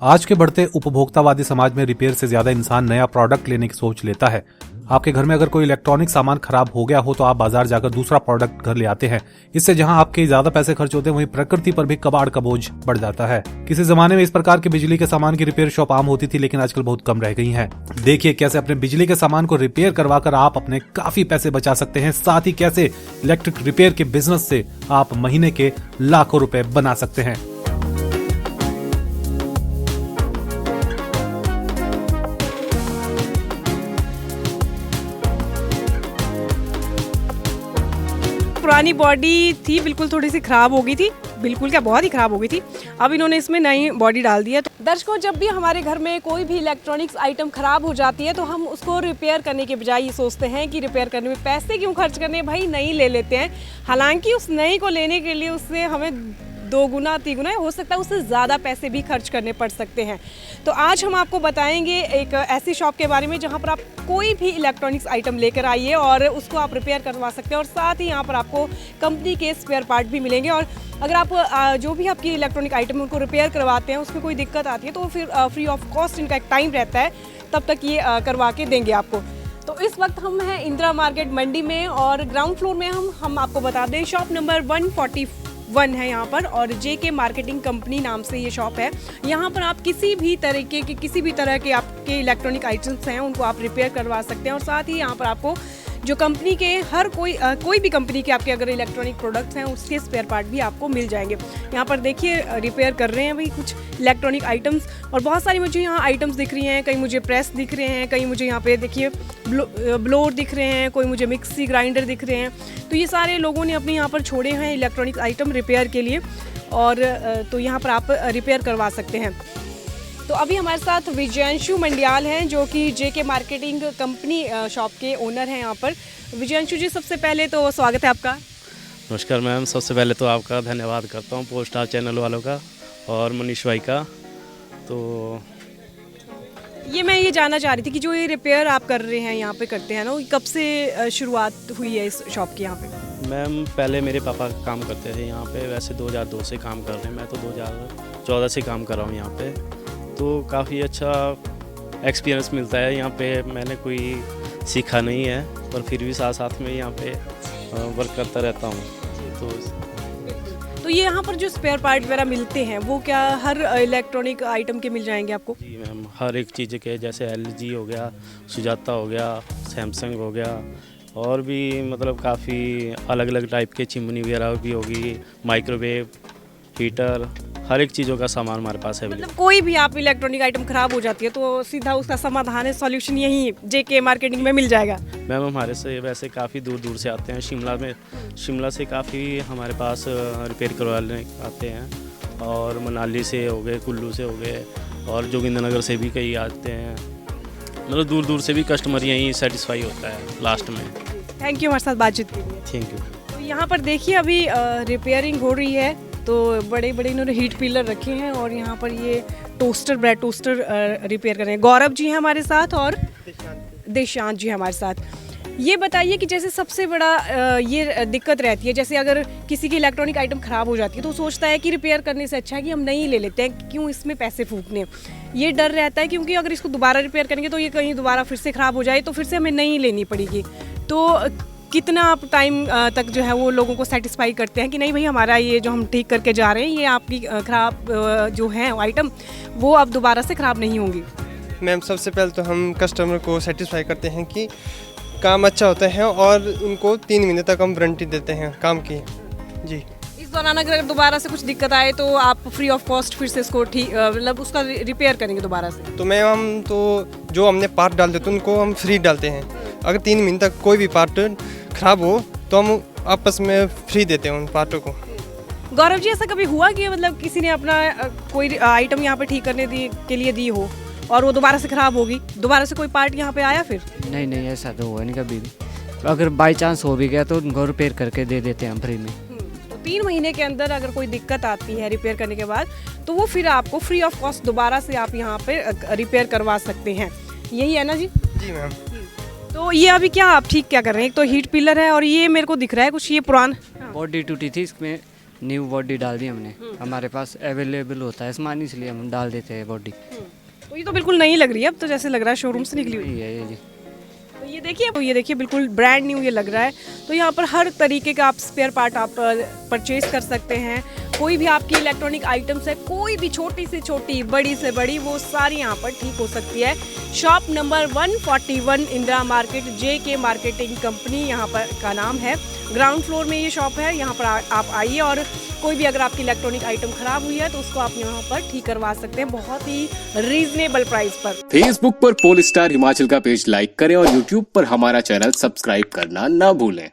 आज के बढ़ते उपभोक्तावादी समाज में रिपेयर से ज्यादा इंसान नया प्रोडक्ट लेने की सोच लेता है। आपके घर में अगर कोई इलेक्ट्रॉनिक सामान खराब हो गया हो तो आप बाजार जाकर दूसरा प्रोडक्ट घर ले आते हैं। इससे जहां आपके ज्यादा पैसे खर्च होते हैं वहीं प्रकृति पर भी कबाड़ का बोझ बढ़ जाता है। किसी जमाने में इस प्रकार के बिजली के सामान की रिपेयर शॉप आम होती थी, लेकिन आजकल बहुत कम रह गई हैं। देखिए कैसे अपने बिजली के सामान को रिपेयर करवाकर आप अपने काफी पैसे बचा सकते हैं। साथ ही कैसे इलेक्ट्रिक रिपेयर के बिजनेस से आप महीने के लाखों रुपए बना सकते हैं। पुरानी बॉडी थी, बिल्कुल थोड़ी सी खराब हो गई थी, बिल्कुल क्या बहुत ही खराब हो गई थी। अब इन्होंने इसमें नई बॉडी डाल दी है। दर्शकों, जब भी हमारे घर में कोई भी इलेक्ट्रॉनिक्स आइटम खराब हो जाती है तो हम उसको रिपेयर करने के बजाय ये सोचते हैं कि रिपेयर करने में पैसे क्यों खर्च करने, भाई नई ले लेते हैं। हालांकि उस नई को लेने के लिए उससे हमें 2 गुना 3 गुना हो सकता है उससे ज़्यादा पैसे भी खर्च करने पड़ सकते हैं। तो आज हम आपको बताएंगे एक ऐसी शॉप के बारे में जहां पर आप कोई भी इलेक्ट्रॉनिक्स आइटम लेकर आइए और उसको आप रिपेयर करवा सकते हैं, और साथ ही यहां पर आपको कंपनी के स्पेयर पार्ट भी मिलेंगे। और अगर आप जो भी आपकी इलेक्ट्रॉनिक आइटम उनको रिपेयर करवाते हैं उसमें कोई दिक्कत आती है तो फिर फ्री ऑफ कॉस्ट इनका एक टाइम रहता है, तब तक ये करवा के देंगे आपको। तो इस वक्त हम हैं इंदिरा मार्केट मंडी में और ग्राउंड फ्लोर में हम आपको बता दें शॉप नंबर 141 है यहाँ पर, और जेके मार्केटिंग कंपनी नाम से ये शॉप है। यहाँ पर आप किसी भी तरह के आपके इलेक्ट्रॉनिक आइटम्स हैं उनको आप रिपेयर करवा सकते हैं, और साथ ही यहाँ पर आपको जो कंपनी के कोई भी कंपनी के आपके अगर इलेक्ट्रॉनिक प्रोडक्ट्स हैं उसके स्पेयर पार्ट भी आपको मिल जाएंगे। यहाँ पर देखिए रिपेयर कर रहे हैं भाई कुछ इलेक्ट्रॉनिक आइटम्स, और बहुत सारी मुझे यहाँ आइटम्स दिख रही हैं। कहीं मुझे प्रेस दिख रहे हैं, कहीं मुझे यहाँ पे देखिए ब्लोअर दिख रहे हैं, कोई मुझे मिक्सी ग्राइंडर दिख रहे हैं। तो ये सारे लोगों ने अपने यहाँ पर छोड़े हैं इलेक्ट्रॉनिक आइटम रिपेयर के लिए, और तो यहाँ पर आप रिपेयर करवा सकते हैं। तो अभी हमारे साथ विजयांशु मंडियाल हैं जो कि जेके मार्केटिंग कंपनी शॉप के ओनर हैं यहाँ पर। विजयांशु जी, सबसे पहले तो स्वागत है आपका। नमस्कार मैम, सबसे पहले तो आपका धन्यवाद करता हूँ पोस्ट स्टार चैनल वालों का और मनीष भाई का। तो मैं ये जानना चाह रही थी कि जो ये रिपेयर आप कर रहे हैं यहाँ पे करते हैं ना, कब से शुरुआत हुई है इस शॉप की यहाँ पे? मैम पहले मेरे पापा काम करते थे यहाँ पे, वैसे 2002 से काम कर रहे हैं, मैं तो 2014 से काम कर रहा हूँ यहाँ पे। तो काफ़ी अच्छा एक्सपीरियंस मिलता है यहाँ पे। मैंने कोई सीखा नहीं है पर फिर भी साथ साथ में यहाँ पे वर्क करता रहता हूँ। तो ये यहाँ पर जो स्पेयर पार्ट वगैरह मिलते हैं वो क्या हर इलेक्ट्रॉनिक आइटम के मिल जाएंगे आपको? जी मैम, हर एक चीज़ के, जैसे LG हो गया, सुजाता हो गया, सैमसंग हो गया, और भी मतलब काफ़ी अलग अलग टाइप के चिमनी वगैरह भी होगी, माइक्रोवेव, हीटर, हर एक चीज़ों का सामान हमारे पास है। मतलब कोई भी आप इलेक्ट्रॉनिक आइटम खराब हो जाती है तो सीधा उसका समाधान है, सॉल्यूशन यही जेके मार्केटिंग में मिल जाएगा। मैम हमारे से वैसे काफ़ी दूर दूर से आते हैं, शिमला से काफ़ी हमारे पास रिपेयर करवाने आते हैं, और मनाली से हो गए, कुल्लू से हो गए, और जोगिंद्रनगर से भी कई आते हैं। मतलब दूर दूर से भी कस्टमर यहीं सेटिस्फाई होता है लास्ट में। थैंक यू हमारे साथ बातचीत के लिए। Thank you. तो यहाँ पर देखिए अभी रिपेयरिंग हो रही है, तो बड़े बड़े इन्होंने हीट पिलर रखे हैं, और यहाँ पर ये ब्रेड टोस्टर रिपेयर कर रहे हैं। गौरव जी हैं हमारे साथ और देशांत जी हमारे साथ। ये बताइए कि जैसे सबसे बड़ा ये दिक्कत रहती है, जैसे अगर किसी की इलेक्ट्रॉनिक आइटम ख़राब हो जाती है तो सोचता है कि रिपेयर करने से अच्छा है कि हम नहीं ले लेते हैं, क्यों इसमें पैसे फूकने। ये डर रहता है क्योंकि अगर इसको दोबारा रिपेयर करेंगे तो ये कहीं दोबारा फिर से ख़राब हो जाए तो फिर से हमें नहीं लेनी पड़ेगी। तो कितना आप टाइम तक जो है वो लोगों को सेटिस्फाई करते हैं कि नहीं भाई हमारा ये जो हम ठीक करके जा रहे हैं ये आपकी ख़राब जो है आइटम वो अब दोबारा से ख़राब नहीं होंगी? मैम सबसे पहले तो हम कस्टमर को सेटिस्फाई करते हैं कि काम अच्छा होता है, और उनको 3 महीने तक हम वारंटी देते हैं काम की। जी, इस दौरान अगर दोबारा से कुछ दिक्कत आए तो आप फ्री ऑफ कॉस्ट फिर से इसको ठीक मतलब उसका रिपेयर करेंगे दोबारा से? तो मैम हम तो जो हमने पार्ट डाल देते हैं उनको हम फ्री डालते हैं। अगर 3 महीने तक कोई भी पार्ट ख़राब हो तो हम आपस में फ्री देते हैं उन पार्टों को। गौरव जी, ऐसा कभी हुआ कि मतलब किसी ने अपना कोई आइटम यहाँ पे ठीक करने के लिए दी हो और वो दोबारा से ख़राब होगी, दोबारा से कोई पार्ट यहाँ पे आया फिर? नहीं, ऐसा तो हुआ नहीं कभी भी। अगर बाई चांस हो भी गया तो उनको रिपेयर करके दे देते हैं हम फ्री में। तो 3 महीने के अंदर अगर कोई दिक्कत आती है रिपेयर करने के बाद तो वो फिर आपको फ्री ऑफ कॉस्ट दोबारा से आप यहाँ पे रिपेयर करवा सकते हैं, यही है ना जी? जी मैम। तो ये अभी क्या कर रहे हैं? एक तो हीट पिलर है और ये मेरे को दिख रहा है कुछ ये पुराना बॉडी टूटी थी, इसमें न्यू बॉडी डाल दी हमने। हमारे पास अवेलेबल होता है सामान, इसलिए हम डाल देते हैं बॉडी। तो ये तो बिल्कुल नई लग रही है, अब तो जैसे लग रहा है शोरूम से निकली हुई। यही है ये जी। तो ये देखिए बिल्कुल ब्रांड न्यू ये लग रहा है। तो यहाँ पर हर तरीके का आप स्पेयर पार्ट आप परचेज कर सकते हैं। कोई भी आपकी इलेक्ट्रॉनिक आइटम्स है, कोई भी छोटी से छोटी बड़ी से बड़ी, वो सारी यहाँ पर ठीक हो सकती है। Shop number 141 Indira market, JK marketing company यहाँ पर का नाम है। ग्राउंड फ्लोर में ये शॉप है। यहाँ पर आप आइए और कोई भी अगर आपकी इलेक्ट्रॉनिक आइटम खराब हुई है तो उसको आप यहाँ पर ठीक करवा सकते हैं बहुत ही रीजनेबल प्राइस पर। फेसबुक पर पोलस्टार हिमाचल का पेज लाइक करें और यूट्यूब पर हमारा चैनल सब्सक्राइब करना ना भूलें।